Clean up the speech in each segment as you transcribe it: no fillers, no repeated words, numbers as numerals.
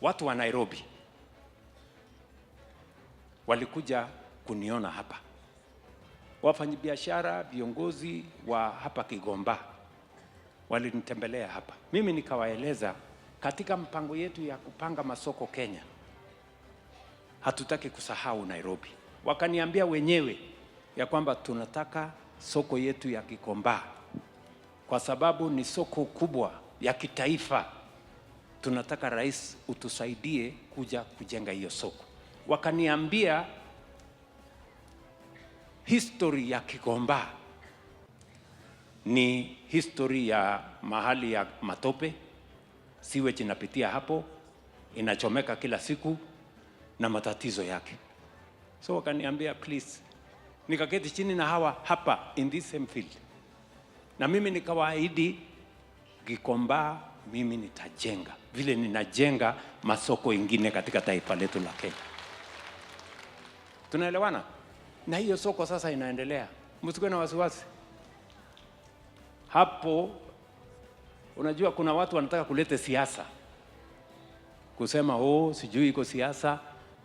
watu wa Nairobi walikuja kuniona hapa, wafanyabiashara, viongozi wa hapa Kigomba walinitembelea hapa. Mimi nikawaeleza katika mpango yetu ya kupanga masoko Kenya, hatutaki kusahau Nairobi. Wakaniambia wenyewe ya kwamba tunataka soko yetu ya Gikomba kwa sababu ni soko kubwa ya kitaifa. Tunataka rais utusaidie kuja kujenga hiyo soko. Wakaniambia history ya Gikomba ni history ya mahali ya matope, sewage inapitia hapo, inachomeka kila siku na matatizo yake. So wakaniambia please, nikaketi chini na hawa hapa in this same field, na mimi nikawaahidi Gikomba mimi nitajenga vile ninajenga masoko ingine katika taifa letu la Kenya. Tunaelewana? Na hiyo soko sasa inaendelea, msikuwe na wasiwasi hapo. Unajua kuna watu wanataka kuleta siasa, kusema sijui iko siasa,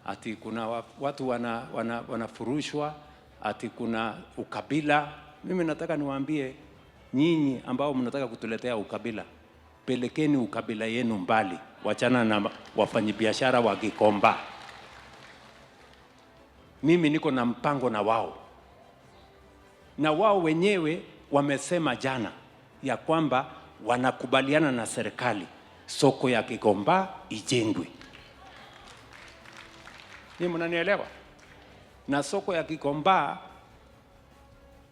ati kuna watu wanafurushwa, ati kuna ukabila. Mimi nataka niwaambie nyinyi ambao mnataka kutuletea ukabila, pelekeni ukabila yenu mbali, wachana na wafanyabiashara wa Gikomba. Mimi niko na mpango na wao, na wao wenyewe wamesema jana ya kwamba wanakubaliana na serikali soko ya Gikomba ijengwe. Ni mnanielewa? Na soko ya Gikomba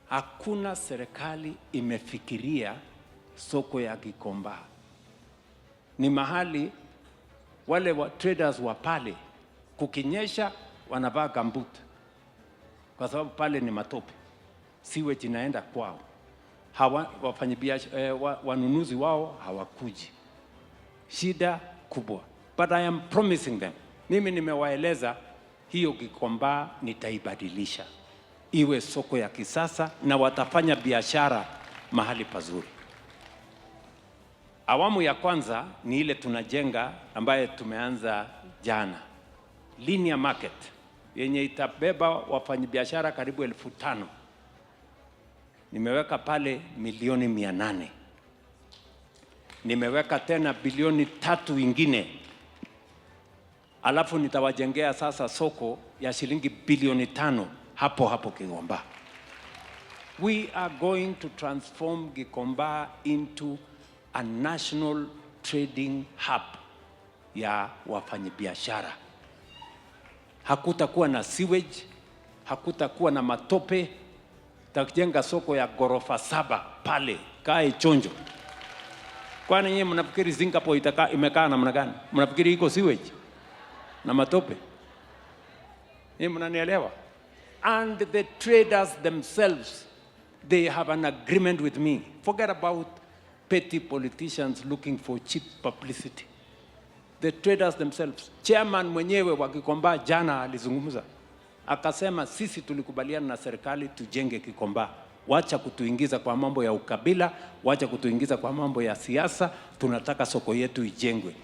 hakuna serikali imefikiria soko ya Gikomba. Ni mahali wale wa traders wa pale kukinyesha wanavaa gambut, kwa sababu pale ni matope, sewage inaenda kwao. Wafanyabiashara wanunuzi wao hawakuji, shida kubwa. But I am promising them, mimi nimewaeleza hiyo Gikomba nitaibadilisha iwe soko ya kisasa na watafanya biashara mahali pazuri. Awamu ya kwanza ni ile tunajenga ambaye tumeanza jana, linear market yenye itabeba wafanyabiashara karibu 5,000. Nimeweka pale milioni 800. Nimeweka tena bilioni 3 ingine. Alafu nitawajengea sasa soko ya shilingi bilioni 5 hapo hapo Gikomba. We are going to transform Gikomba into a national trading hub ya wafanyabiashara. Hakutakuwa na sewage, hakutakuwa na matope. Tutajenga soko ya ghorofa 7 pale, kae chonjo. Kwani nyinyi mnafikiri Singapore imekaa namna gani? Mnafikiri iko sewage na matope? Nyinyi mnanielewa? And the traders themselves, they have an agreement with me. Forget about petty politicians looking for cheap publicity. The traders themselves. Chairman mwenyewe wa Gikomba jana alizungumza, akasema sisi tulikubaliana na serikali tujenge Gikomba. Wacha kutuingiza kwa mambo ya ukabila, wacha kutuingiza kwa mambo ya siasa, tunataka soko yetu ijengwe.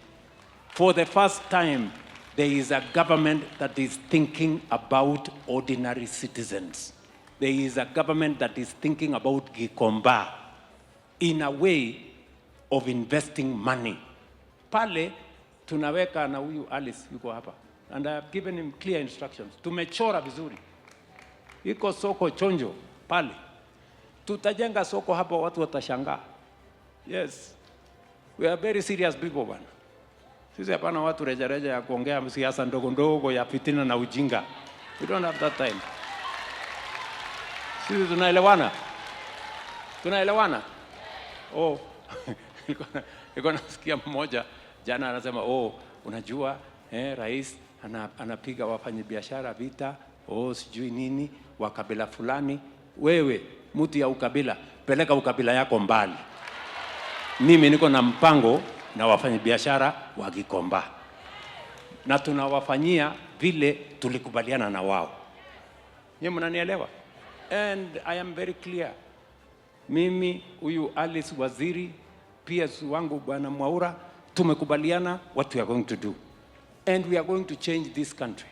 For the first time, there is a government that is thinking about ordinary citizens. There is a government that is thinking about Gikomba in a way of investing money. Pale tunaweka, na huyu Alice yuko hapa, and I have given him clear instructions. Tumechora vizuri, iko soko chonjo pale. Tutajenga soko hapo, watu watashangaa. Yes, we are very serious people bwana. Sisi hapana watu rejareja ya kuongea siasa ndogo ndogo ya fitina na ujinga. We don't have that time. Sisi tunaelewana? Tunaelewana? Niko nasikia mmoja jana anasema unajua rais anapiga wafanyabiashara vita, sijui nini wa kabila fulani. Wewe mtu ya ukabila, peleka ukabila yako mbali. Mimi niko na mpango na wafanyabiashara wa Gikomba, na tunawafanyia vile tulikubaliana na wao. Nyinyi mnanielewa? And I am very clear. Mimi huyu Alice waziri, PS wangu bwana Mwaura, tumekubaliana what we are going to do. and we are going to change this country.